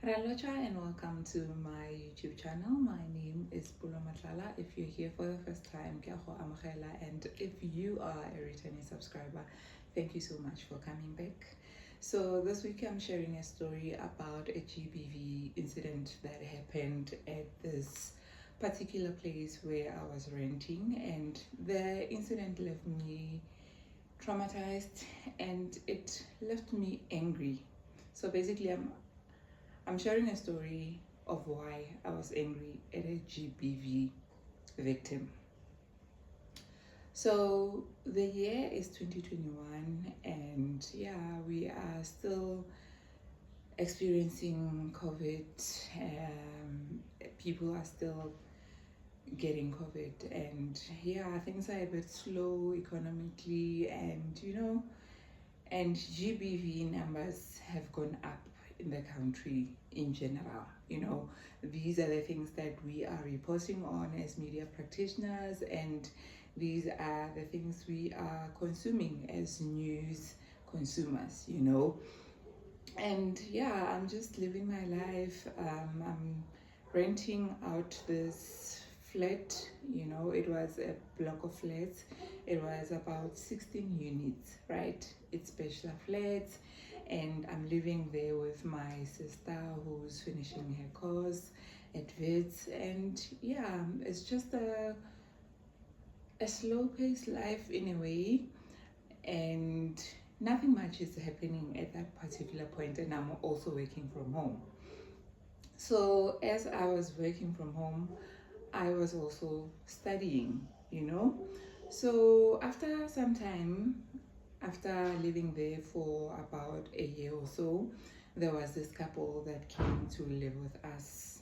Ralocha and welcome to my YouTube channel. My name is Pulo Matlala. If you're here for the first time, ke a go amogela, and if you are a returning subscriber, thank you so much for coming back. So this week I'm sharing a story about a GBV incident that happened at this particular place where I was renting, and the incident left me traumatized and it left me angry. So basically I'm sharing a story of why I was angry at a GBV victim. So the year is 2021, and we are still experiencing COVID. People are still getting COVID, and things are a bit slow economically, and GBV numbers have gone up in the country in general. These are the things that we are reporting on as media practitioners, and these are the things we are consuming as news consumers. And I'm just living my life. I'm renting out this flat. It was a block of flats. It was about 16 units, right? It's bachelor flats, and I'm living there with my sister who's finishing her course at Wits. And it's just a slow-paced life in a way, and nothing much is happening at that particular point, and I'm also working from home. So as I was working from home, I was also studying. So after some time, after living there for about a year or so, there was this couple that came to live with us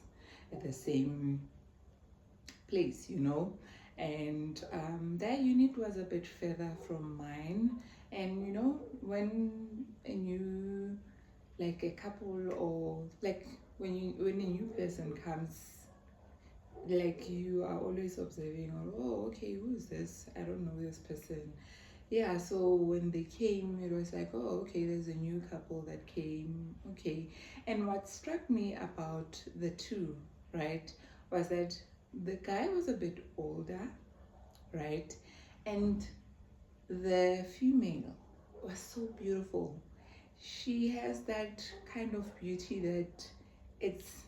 at the same place, and their unit was a bit further from mine. And when a new, like a couple, or like when a new person comes, like you are always observing, or okay, who is this? I don't know this person. So when they came, it was like, oh, okay, there's a new couple that came. Okay. And what struck me about the two, right, was that the guy was a bit older, right, and the female was so beautiful. She has that kind of beauty that it's,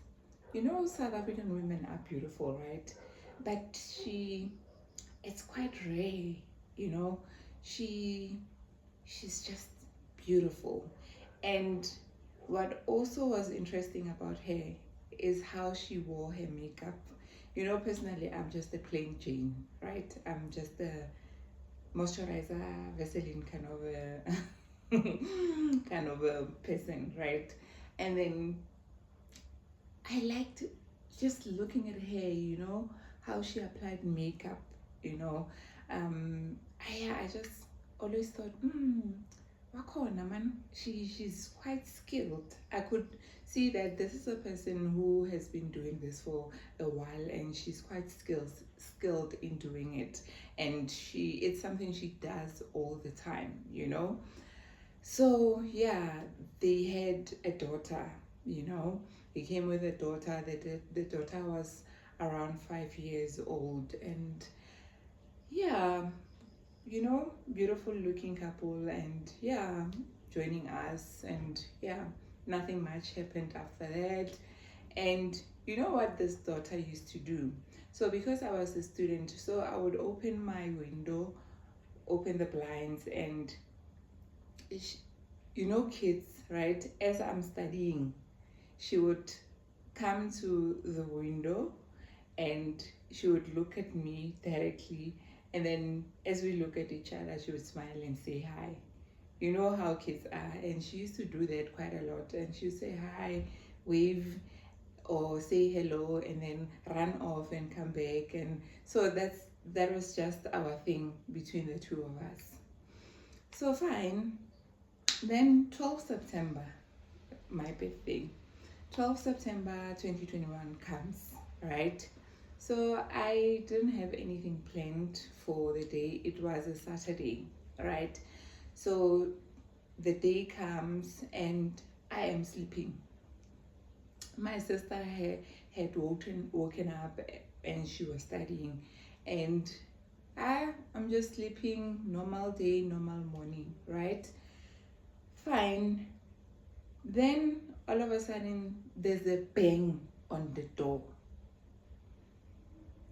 South African women are beautiful, right? But it's quite rare, you know. She's just beautiful. And what also was interesting about her is how she wore her makeup. Personally, I'm just a plain Jane, right? I'm just a moisturizer, Vaseline kind of a person, right? And then I liked just looking at her, how she applied makeup, you know. I just always thought, Wakona man, she's quite skilled. I could see that this is a person who has been doing this for a while, and she's quite skilled in doing it, and it's something she does all the time. So they had a daughter. They came with a daughter. The daughter was around 5 years old, and beautiful looking couple, and joining us, and nothing much happened after that. And you know what this daughter used to do? So because I was a student, so I would open my window, open the blinds, and kids, right? As I'm studying, she would come to the window and she would look at me directly, and then as we look at each other, she would smile and say hi. You know how kids are, and she used to do that quite a lot. And she would say hi, wave, or say hello, and then run off and come back. And so that was just our thing between the two of us. So fine. Then 12 September, my birthday, 12 September 2021 comes, right? So I didn't have anything planned for the day. It was a Saturday, right? So the day comes and I am sleeping. My sister had woken up and she was studying, and I'm just sleeping, normal day, normal morning, right? Fine. Then all of a sudden there's a bang on the door.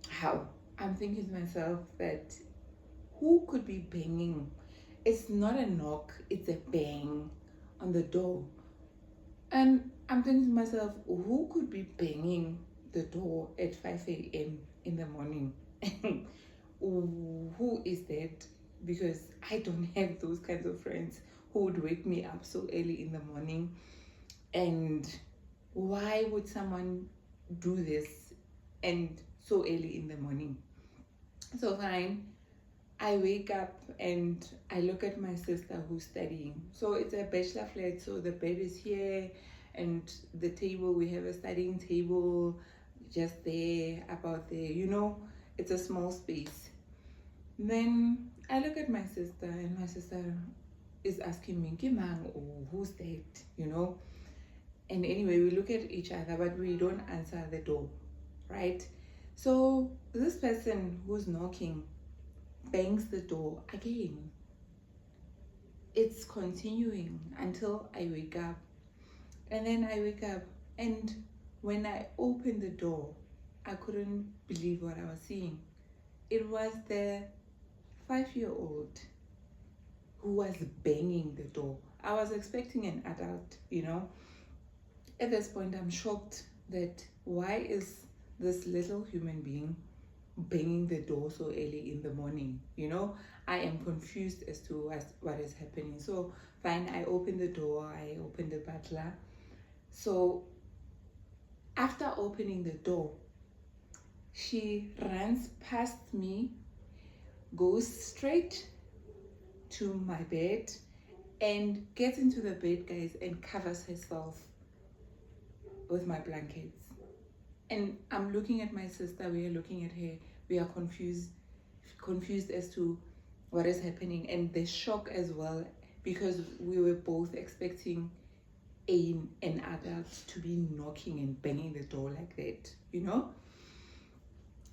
How? I'm thinking to myself that who could be banging? It's not a knock, it's a bang on the door. And I'm thinking to myself, who could be banging the door at 5 a.m. in the morning? Who is that? Because I don't have those kinds of friends who would wake me up so early in the morning. And why would someone do this and so early in the morning? So fine, I wake up and I look at my sister who's studying. So it's a bachelor flat, so the bed is here and the table, we have a studying table just there, about there, it's a small space. Then I look at my sister and my sister is asking me, Kimang, oh, who's that? And anyway, we look at each other, but we don't answer the door, right? So this person who's knocking bangs the door again. It's continuing until I wake up. And then I wake up, and when I opened the door, I couldn't believe what I was seeing. It was the 5-year-old who was banging the door. I was expecting an adult. At this point, I'm shocked that why is this little human being banging the door so early in the morning? I am confused as to what is happening. So fine, I open the door, I open the butler. So after opening the door, she runs past me, goes straight to my bed and gets into the bed, guys, and covers herself with my blankets. And I'm looking at my sister, we are looking at her, we are confused as to what is happening, and the shock as well, because we were both expecting an adult to be knocking and banging the door like that.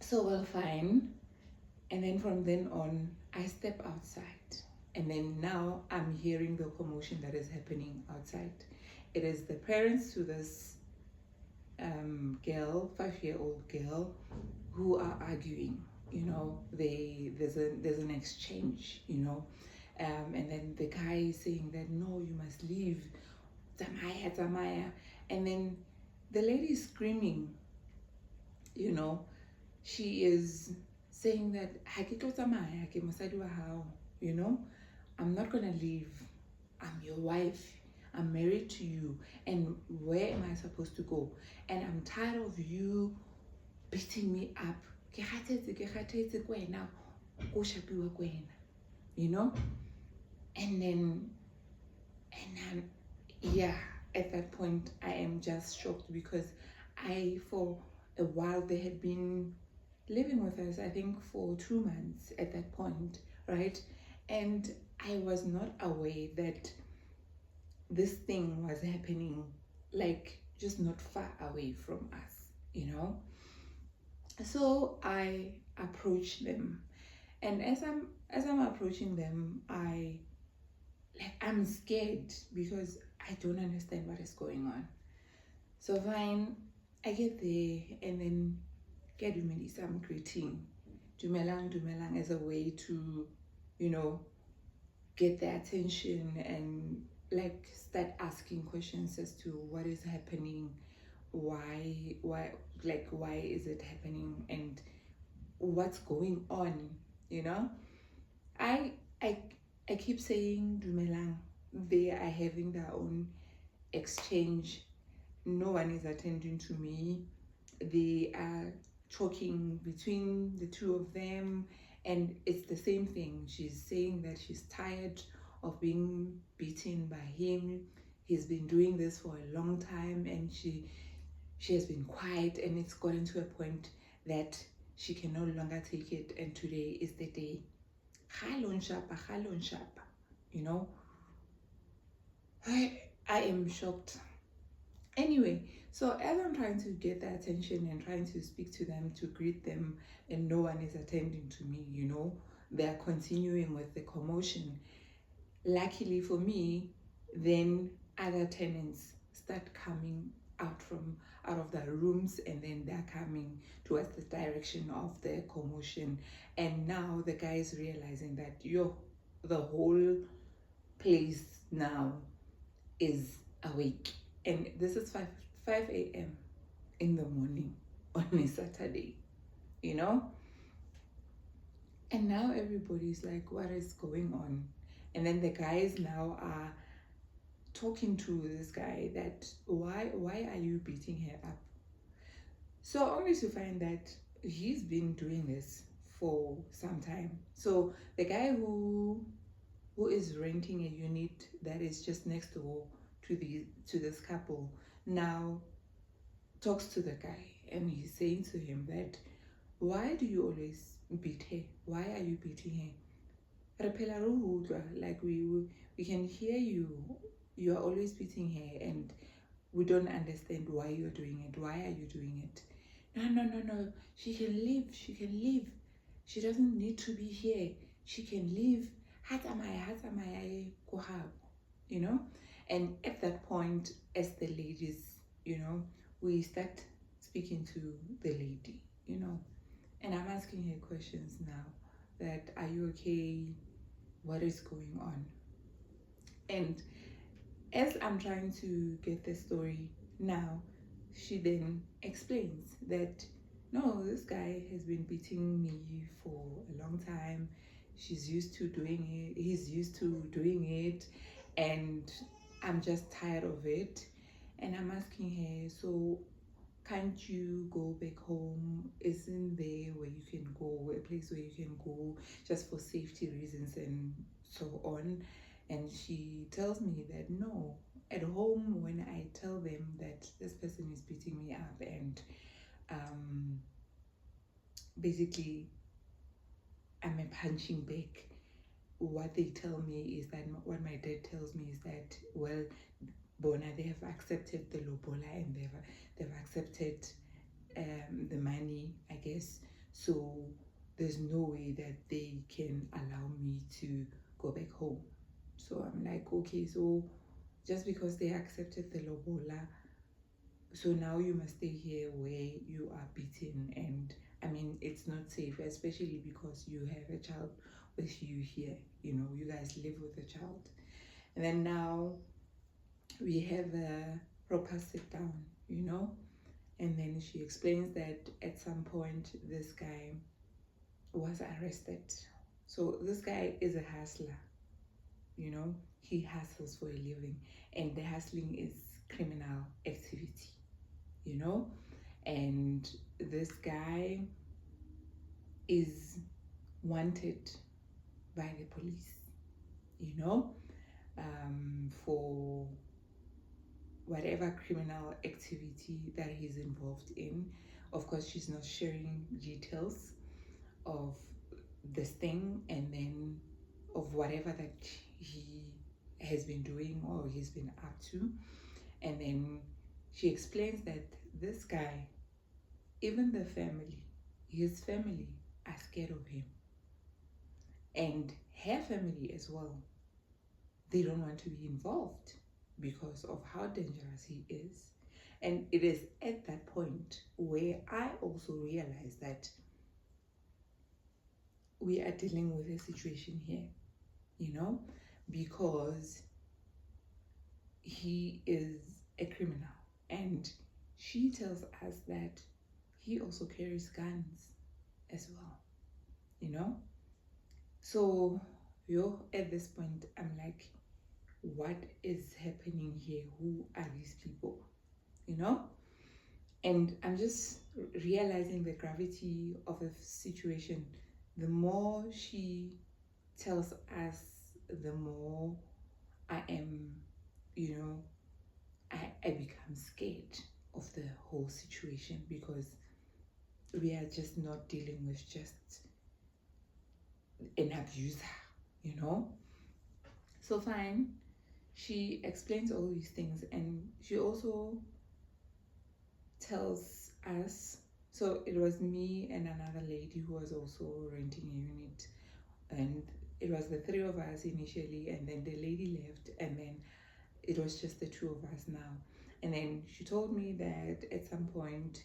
So well, fine. And then from then on, I step outside, and then now I'm hearing the commotion that is happening outside. It is the parents to this girl, 5-year-old girl, who are arguing. There's an exchange. And then the guy is saying that no, you must leave, Tamaya. And then the lady is screaming. She is saying that I'm not gonna leave. I'm your wife. I'm married to you. And where am I supposed to go? And I'm tired of you beating me up. And then yeah, at that point I am just shocked, because for a while, they had been living with us, I think for 2 months at that point, right? And I was not aware that this thing was happening, like, just not far away from us. So I approached them, and as I'm approaching them, I'm scared because I don't understand what is going on. So fine, I get there, and then get some greeting, dumelang, as a way to, get their attention and start asking questions as to what is happening, why is it happening, and what's going on. I I keep saying dumelang. They are having their own exchange. No one is attending to me. They are talking between the two of them, and it's the same thing. She's saying that she's tired of being beaten by him. He's been doing this for a long time, and she has been quiet, and it's gotten to a point that she can no longer take it, and today is the day. I am shocked. Anyway, So as I'm trying to get their attention and trying to speak to them, to greet them, and no one is attending to me, they're continuing with the commotion. Luckily for me, then other tenants start coming out of the rooms, and then they're coming towards the direction of the commotion. And now the guy is realizing that the whole place now is awake, and this is 5 a.m. in the morning on a Saturday, you know and now everybody's like, what is going on? And then the guys now are talking to this guy that why are you beating her up? So only to find that he's been doing this for some time. So the guy who is renting a unit that is just next door to this couple now talks to the guy, and he's saying to him that, why do you always beat her? Why are you beating her? Like we can hear you. You are always beating her, and we don't understand why you're doing it. Why are you doing it? No. She can leave. She can leave. She doesn't need to be here. She can leave. Hatamaya, go home. And at that point, as the ladies, we start speaking to the lady, and I'm asking her questions now that, are you okay? What is going on? And as I'm trying to get the story now, she then explains that, no, this guy has been beating me for a long time. He's used to doing it, and I'm just tired of it. And I'm asking her, so can't you go back home? Isn't there where you can go, a place where you can go just for safety reasons and so on? And she tells me that no, at home, when I tell them that this person is beating me up, and basically I'm a punching bag, what they tell me is that, what my dad tells me is that, well, Bona, they have accepted the lobola, and they've accepted the money, I guess. So there's no way that they can allow me to go back home. So I'm like, okay, so just because they accepted the lobola, so now you must stay here where you are beaten. And I mean, it's not safe, especially because you have a child with you here. You guys live with a child. And then now we have a proper sit down, and then she explains that at some point this guy was arrested. So this guy is a hustler, he hustles for a living, and the hustling is criminal activity, and this guy is wanted by the police, for whatever criminal activity that he's involved in. Of course, she's not sharing details of this thing, and then of whatever that he has been doing or he's been up to. And then she explains that this guy, even his family are scared of him, and her family as well. They don't want to be involved because of how dangerous he is. And it is at that point where I also realize that we are dealing with a situation here, because he is a criminal, and she tells us that he also carries guns as well, So at this point, I'm like, what is happening here? Who are these people? And I'm just realizing the gravity of the situation. The more she tells us, the more I am, I become scared of the whole situation, because we are just not dealing with just an abuser, So fine, she explains all these things, and she also tells us, so it was me and another lady who was also renting a unit, and it was the three of us initially, and then the lady left, and then it was just the two of us now. And then she told me that at some point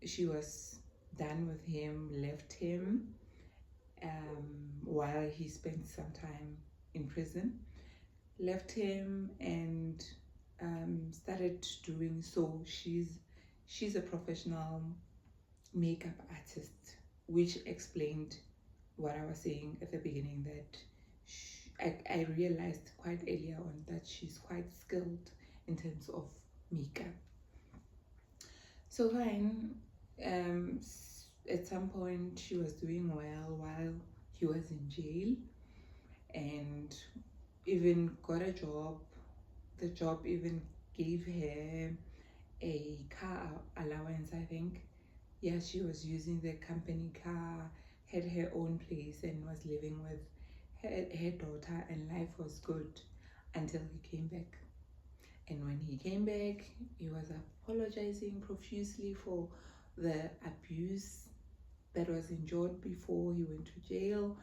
she was done with him, left him, while he spent some time in prison, left him, and started doing so. She's a professional makeup artist, which explained what I was saying at the beginning, that I realized quite earlier on that she's quite skilled in terms of makeup. So fine, at some point she was doing well while he was in jail, and even got a job. The job even gave her a car allowance, I think. Yeah, she was using the company car, had her own place, and was living with her daughter, and life was good until he came back. And when he came back, he was apologizing profusely for the abuse that was endured before he went to jail,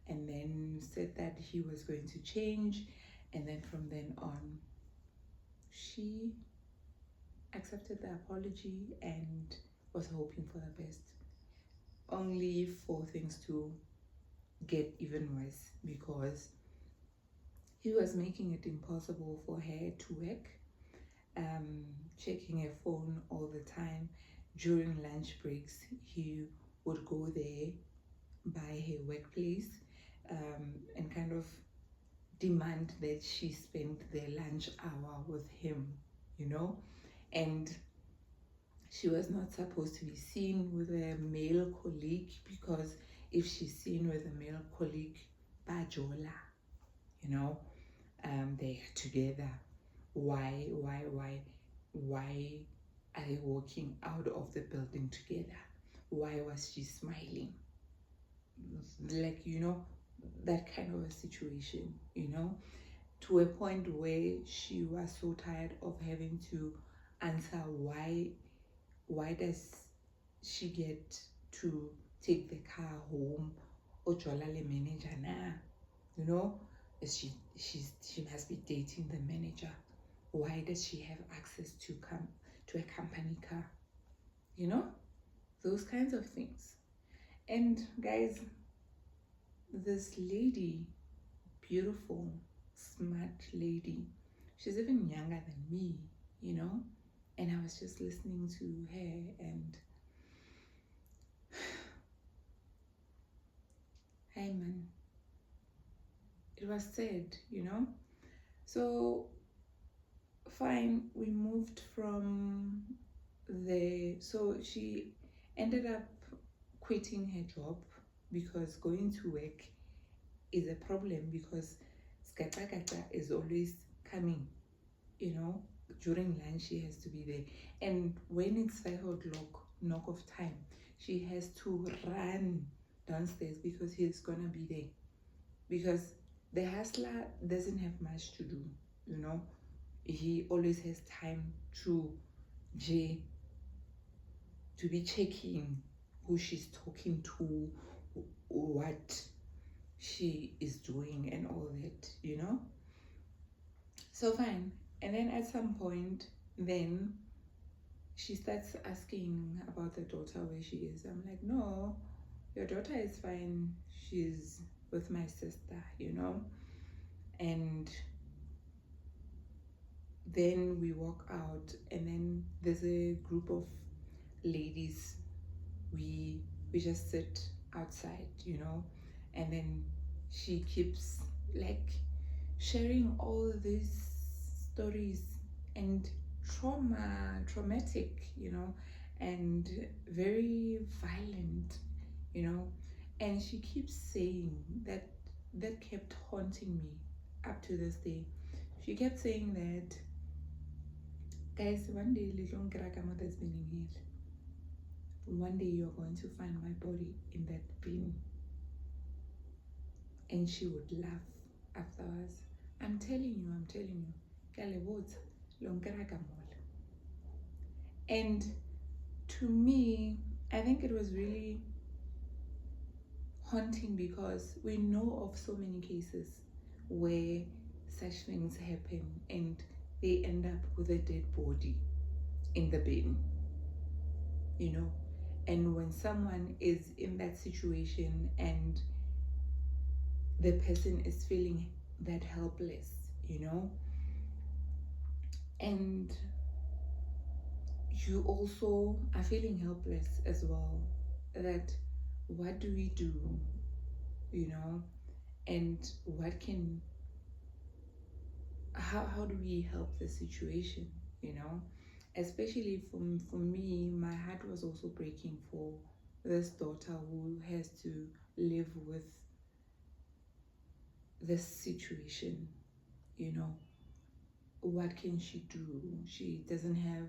and then said that he was going to change. And then from then on, she accepted the apology and was hoping for the best, only for things to get even worse, because he was making it impossible for her to work, checking her phone all the time. During lunch breaks, he would go there by her workplace, and kind of demand that she spend their lunch hour with him, you know. And she was not supposed to be seen with a male colleague, because if she's seen with a male colleague, bajola, you know, they're together. Why are they walking out of the building together? Why was she smiling? Like, you know, that kind of a situation, you know, to a point where she was so tired of having to answer why does she get to take the car home, or jola le manager na, you know, she must be dating the manager. Why does she have access to a company car, you know, those kinds of things. And guys, this lady, beautiful, smart lady, she's even younger than me, you know, and I was just listening to her, and hey man, it was sad, you know. So fine, we moved from there. So she ended up quitting her job, because going to work is a problem, because Skatakata is always coming, you know. During lunch she has to be there, and when it's 5 o'clock knock off time, she has to run downstairs because he's gonna be there, because the hustler doesn't have much to do, you know. He always has time to be checking who she's talking to, what she is doing, and all that, you know. So fine, and then at some point, then she starts asking about the daughter, where she is. I'm like, no, your daughter is fine, she's with my sister, you know. And then we walk out, and then there's a group of ladies. We just sit outside, you know. And then she keeps like sharing all these stories, and traumatic, you know, and very violent, you know. And she keeps saying that kept haunting me up to this day. She kept saying that, guys, one day little Nkirakamo that's been in here, one day you're going to find my body in that bin. And she would laugh afterwards. I'm telling you, Kalebot, Lonkarakamola. And to me, I think it was really haunting because we know of so many cases where such things happen and they end up with a dead body in the bin, you know. And when someone is in that situation and the person is feeling that helpless, you know, and you also are feeling helpless as well, that what do we do, you know, and what can, how do we help the situation, you know, especially for me, my heart was also breaking for this daughter who has to live with this situation, you know. What can she do? She doesn't have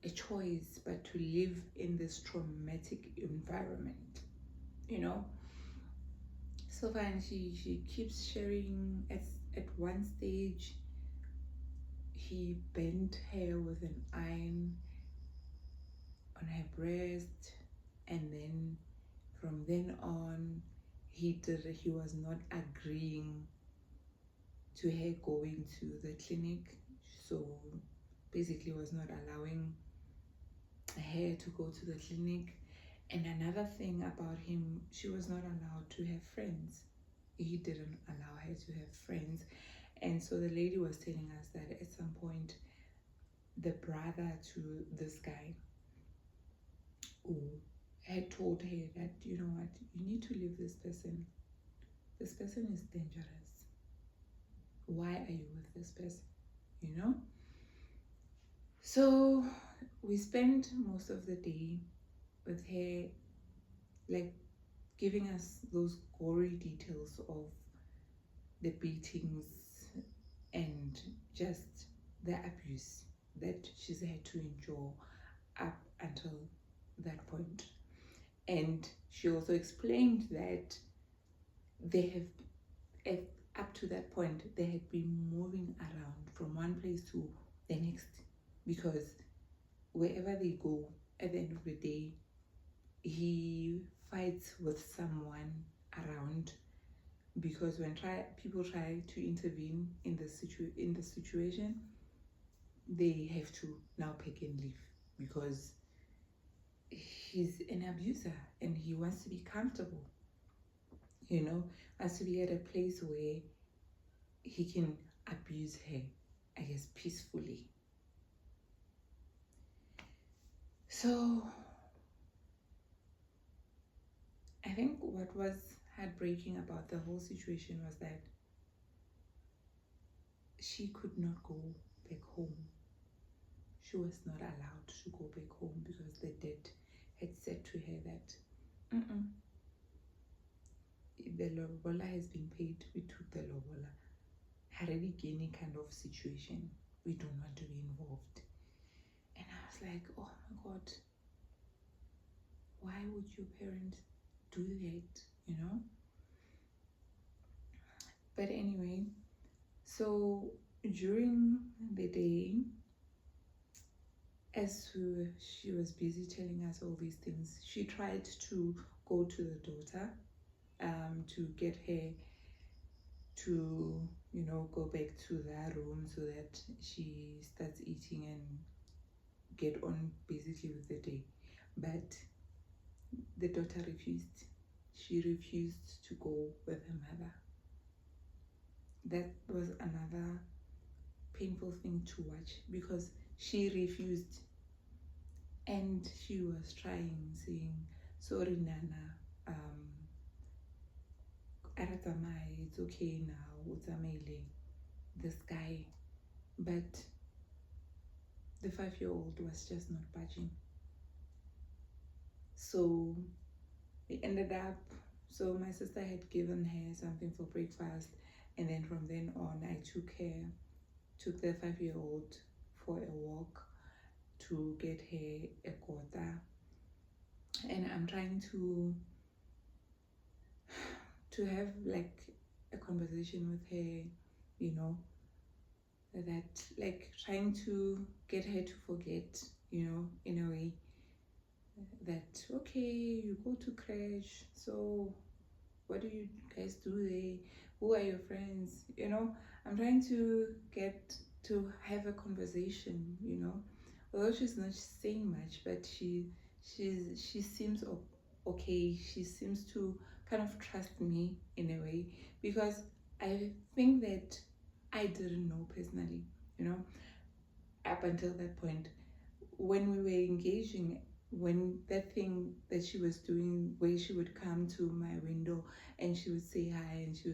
a choice but to live in this traumatic environment, you know. So fine, she keeps sharing. At one stage, he bent her with an iron on her breast, and then from then on, he was not agreeing to her going to the clinic. So basically, was not allowing her to go to the clinic. And another thing about him, she was not allowed to have friends. He didn't allow her to have friends. And so the lady was telling us that at some point, the brother to this guy who had told her that, you know what, you need to leave this person. This person is dangerous. Why are you with this person? You know? So we spent most of the day with her, like giving us those gory details of the beatings and just the abuse that she's had to endure up until that point. And she also explained that they have, up to that point, they had been moving around from one place to the next, because wherever they go, at the end of the day, he fights with someone around, because when people try to intervene in the situation, they have to now pack and leave, because he's an abuser and he wants to be comfortable, you know, wants to be at a place where he can abuse her, I guess, peacefully. So I think what was heartbreaking about the whole situation was that she could not go back home. She was not allowed to go back home because the dad had said to her that the lobola has been paid, we took the lobola. Already any kind of situation, we don't want to be involved. And I was like, oh my God, why would your parents do that, you know? But anyway, so during the day, as she was busy telling us all these things, she tried to go to the daughter, to get her to, you know, go back to their room so that she starts eating and get on basically with the day. But the daughter refused. She refused to go with her mother. That was another painful thing to watch, because she refused and she was trying, saying, sorry Nana, it's okay now, this guy. But the 5-year-old was just not budging. So we ended up, so my sister had given her something for breakfast, and then from then on I took the 5-year-old for a walk to get her a kota, and I'm trying to have like a conversation with her, you know, that like trying to get her to forget, you know, in a way, that, okay, you go to crash, so what do you guys do there? Who are your friends? I'm trying to get to have a conversation, although she's not saying much, but she seems okay. She seems to kind of trust me in a way, because I think that I didn't know personally, you know up until that point, when we were engaging, when that thing that she was doing, where she would come to my window and she would say hi and she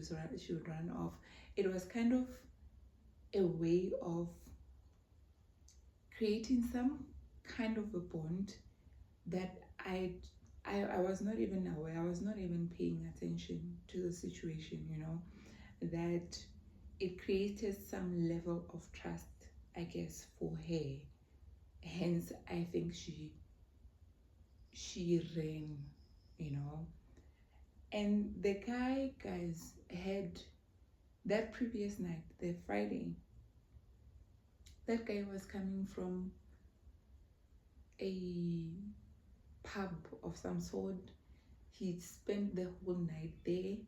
would run off, it was kind of a way of creating some kind of a bond that I was not even aware. I was not even paying attention to the situation, that it created some level of trust, I guess, for her. Hence, I think she ran, you know. And the guys had that previous night, the Friday, that guy was coming from a pub of some sort. He'd spent the whole night there,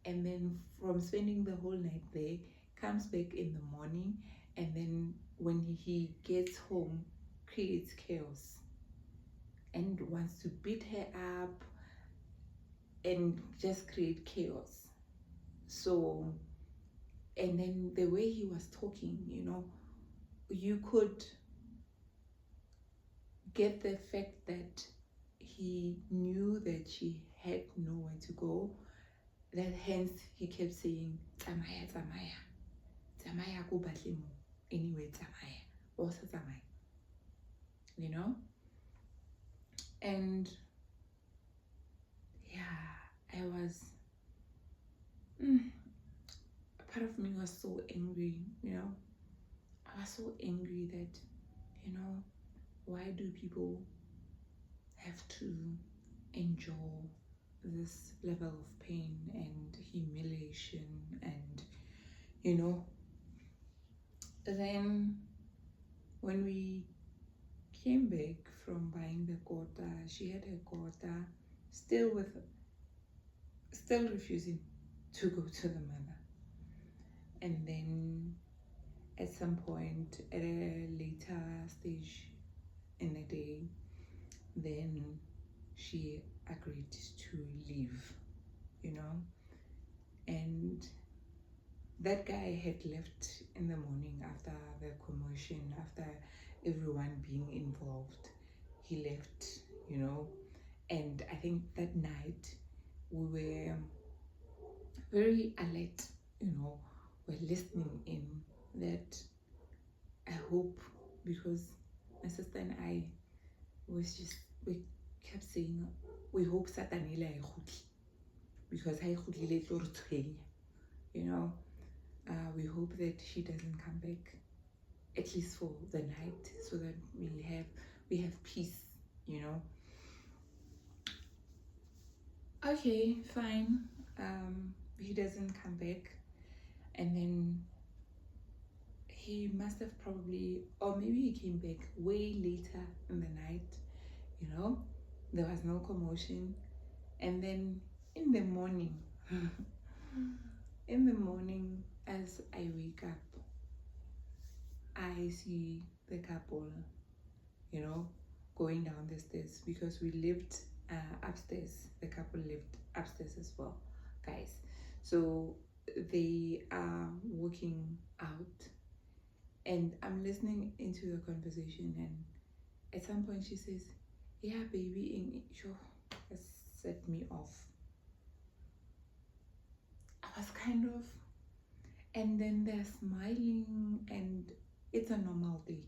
and then from spending the whole night there, comes back in the morning, and then when he gets home, creates chaos and wants to beat her up and just create chaos. So, and then the way he was talking, you could get the fact that he knew that she had nowhere to go, that hence he kept saying, Tsamaya, Tsamaya, Tsamaya, go batle mo. Anyway, Tsamaya, also Tsamaya, And yeah, I was, part of me was so angry, I was so angry that, why do people have to endure this level of pain and humiliation? And then when we came back from buying the quota, she had her quota, still refusing to go to the mother. And then at some point, at a later stage in the day, then she agreed to leave, and that guy had left in the morning after the commotion, after everyone being involved. He left, and I think that night we were very alert, we're listening in, that I hope, because my sister and I we kept saying, we hope Satanela e khutli, because ha e khutlile e tlo re tshwenya, we hope that she doesn't come back, at least for the night, so that we have peace, Okay, fine. He doesn't come back, and then he must have probably, or maybe he came back way later in the night, there was no commotion. And then in the morning, as I wake up, I see the couple, going down the stairs, because we lived upstairs. The couple lived upstairs as well, guys. So they are walking out, and I'm listening into the conversation, and at some point she says, yeah, baby, in sure, has set me off. I was kind of, and then they're smiling, and it's a normal day,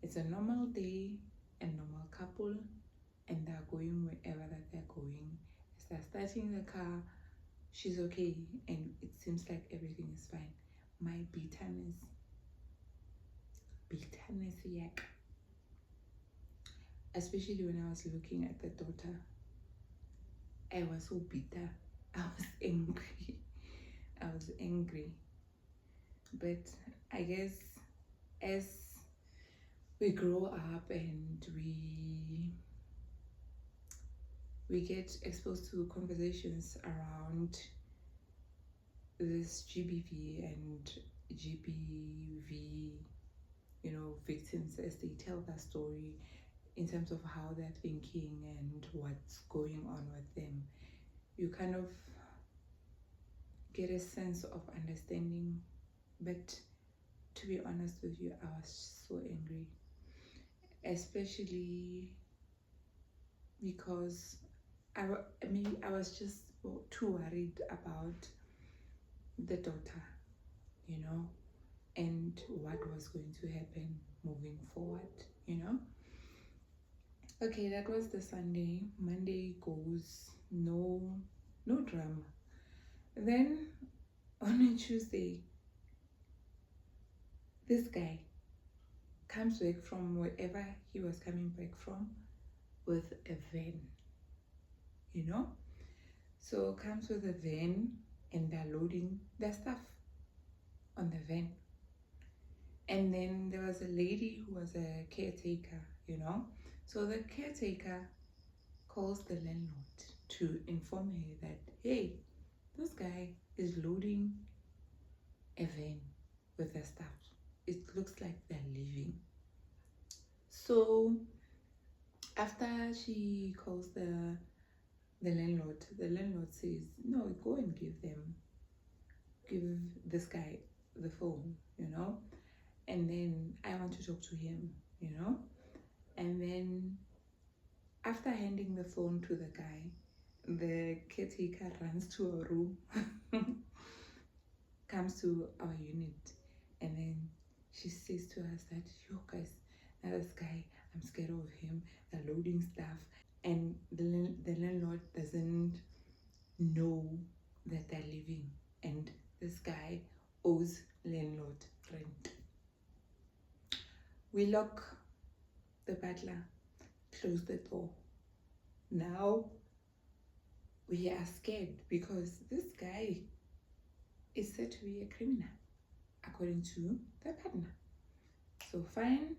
it's a normal day, a normal couple, and they're going wherever that they're going. As they're starting the car, she's okay, and it seems like everything is fine. My bitterness, yak. Especially when I was looking at the daughter, I was so bitter. I was angry. But I guess as we grow up and we get exposed to conversations around this GBV and GBV, victims as they tell their story in terms of how they're thinking and what's going on with them. You kind of get a sense of understanding, but to be honest with you, I was so angry, especially because I was just too worried about the daughter, and what was going to happen moving forward. Okay, that was the Sunday. Monday goes, no drama. Then on a Tuesday, this guy comes back from wherever he was coming back from with a van, So comes with a van and they're loading their stuff on the van. And then there was a lady who was a caretaker, So the caretaker calls the landlord to inform her that, hey, this guy is loading a van with their stuff. It looks like they're leaving. So after she calls the landlord says, no, go and give this guy the phone, and then I want to talk to him, and then after handing the phone to the guy, the caretaker runs to our room, comes to our unit, and then she says to us that, yo guys, now this guy, I'm scared of him, they're loading stuff, and the landlord doesn't know that they're leaving, and this guy owes landlord rent. We lock the butler, close the door. Now we are scared because this guy is said to be a criminal according to the partner. So fine,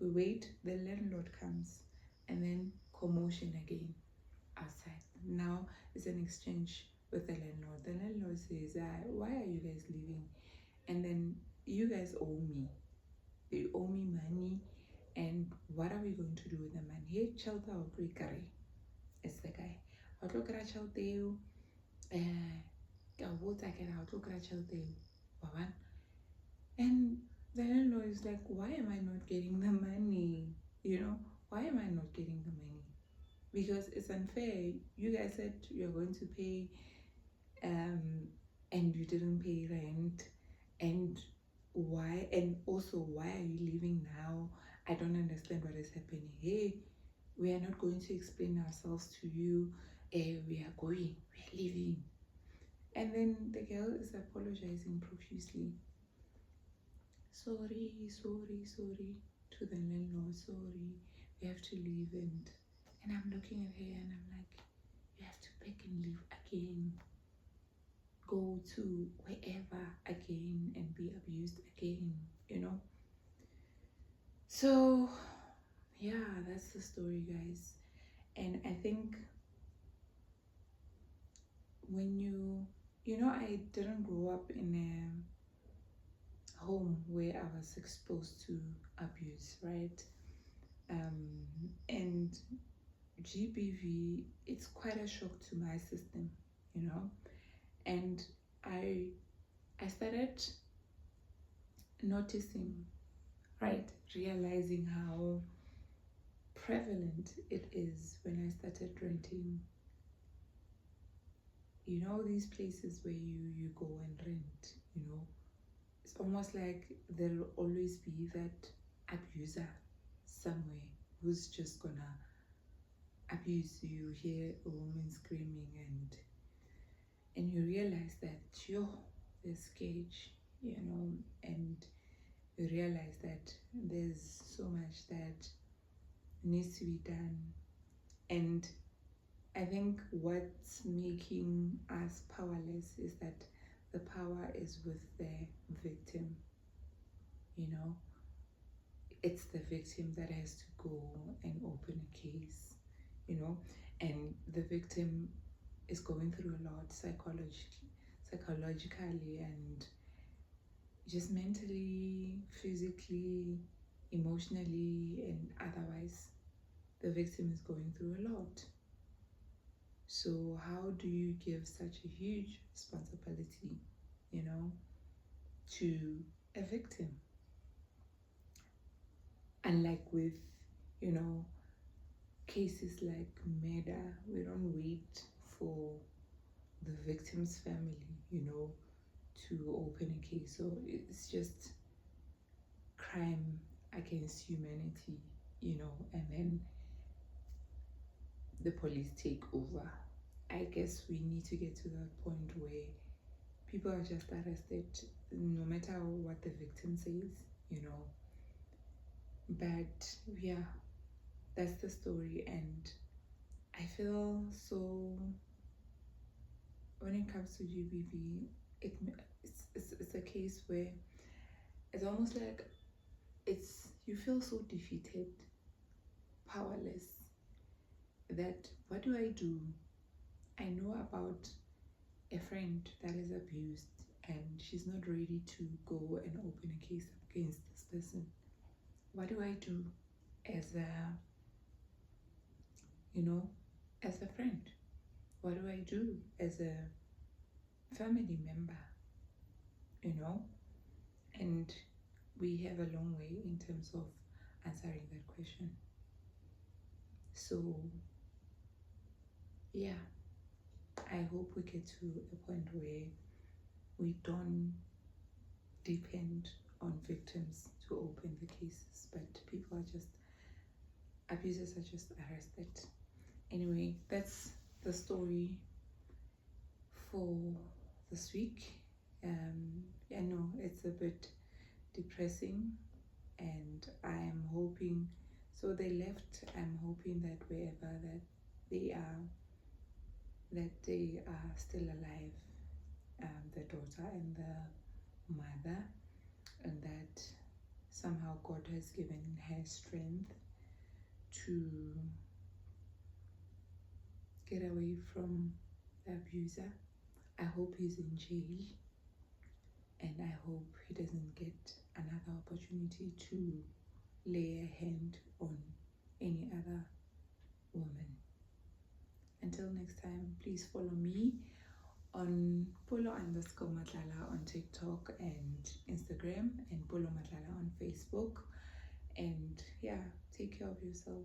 we wait, the landlord comes, and then commotion again outside. Now it's an exchange with the landlord. The landlord says, why are you guys leaving? And then, you guys owe me. You owe me money, and what are we going to do with the money? Hey, shelter or curry? It's the guy. I'll look at shelter. And the landlord is like, why am I not getting the money? Why am I not getting the money? Because it's unfair. You guys said you're going to pay, and you didn't pay rent. And why? And also, why are you leaving now? I don't understand what is happening. Hey, we are not going to explain ourselves to you. We are leaving. And then the girl is apologizing profusely. Sorry to the landlord. Sorry, we have to leave. And I'm looking at her and I'm like, you have to pack and leave again. Go to wherever again and be abused again, So yeah, that's the story, guys. And I think when I didn't grow up in a home where I was exposed to abuse, right? And GBV, it's quite a shock to my system, and I started noticing, right, realizing how prevalent it is when I started renting. These places where you go and rent, it's almost like there'll always be that abuser somewhere who's just gonna abuse you. You hear a woman screaming and you realize that there's scourge, and you realize that there's so much that needs to be done. And I think what's making us powerless is that the power is with the victim. it's the victim that has to go and open a case, you know, and the victim is going through a lot psychologically and just mentally, physically, emotionally, and otherwise. The victim is going through a lot. So how do you give such a huge responsibility, you know, to a victim? Unlike with, you know, cases like murder, we don't wait for the victim's family, you know, to open a case. So it's just crime against humanity, you know, and then the police take over. I guess we need to get to that point where people are just arrested no matter what the victim says, you know. But yeah, that's the story, and I feel so when it comes to GBV, it's a case where it's almost like you feel so defeated, powerless, that what do I do? I know about a friend that is abused and she's not ready to go and open a case against this person. What do I do as a, you know, as a friend? What do I do as a family member, you know? And we have a long way in terms of answering that question. So yeah, I hope we get to a point where we don't depend on victims to open the cases, but people are just, abusers are just arrested. Anyway, that's the story for this week. I know it's a bit depressing, and I'm hoping, so they left, I'm hoping that wherever that they are still alive, the daughter and the mother, and that somehow God has given her strength to get away from the abuser. I hope he's in jail, and I hope he doesn't get another opportunity to lay a hand on any other woman. Until next time, please follow me on Polo_Matlala on TikTok and Instagram, and Polo Matlala on Facebook. And yeah, take care of yourself.